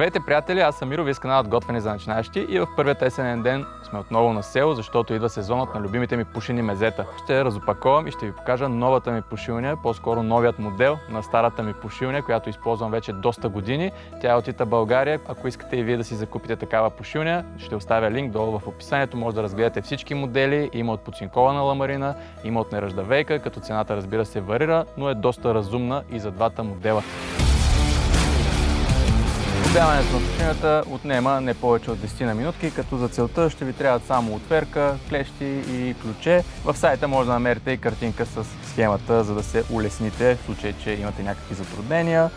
Здравейте, приятели! Аз съм Миро, вие сте каналът Готвене за начинаещи и в първият есенен ден сме отново на село, защото идва сезонът на любимите ми пушени мезета. Ще разопаковам и ще ви покажа новата ми пушилня, по-скоро новият модел на старата ми пушилня, която използвам вече доста години. Тя е от Ита, България. Ако искате и вие да си закупите такава пушилня, ще оставя линк долу в описанието. Може да разгледате всички модели. Има от подцинкована ламарина, има от нержавейка, като цената, разбира се, варира, но е доста разумна и за двата модела. Отделянето на пушилнята отнема не повече от 10 на минутки, като за целта ще ви трябват само отверка, клещи и ключе. В сайта може да намерите и картинка с схемата, за да се улесните в случай, че имате някакви затруднения.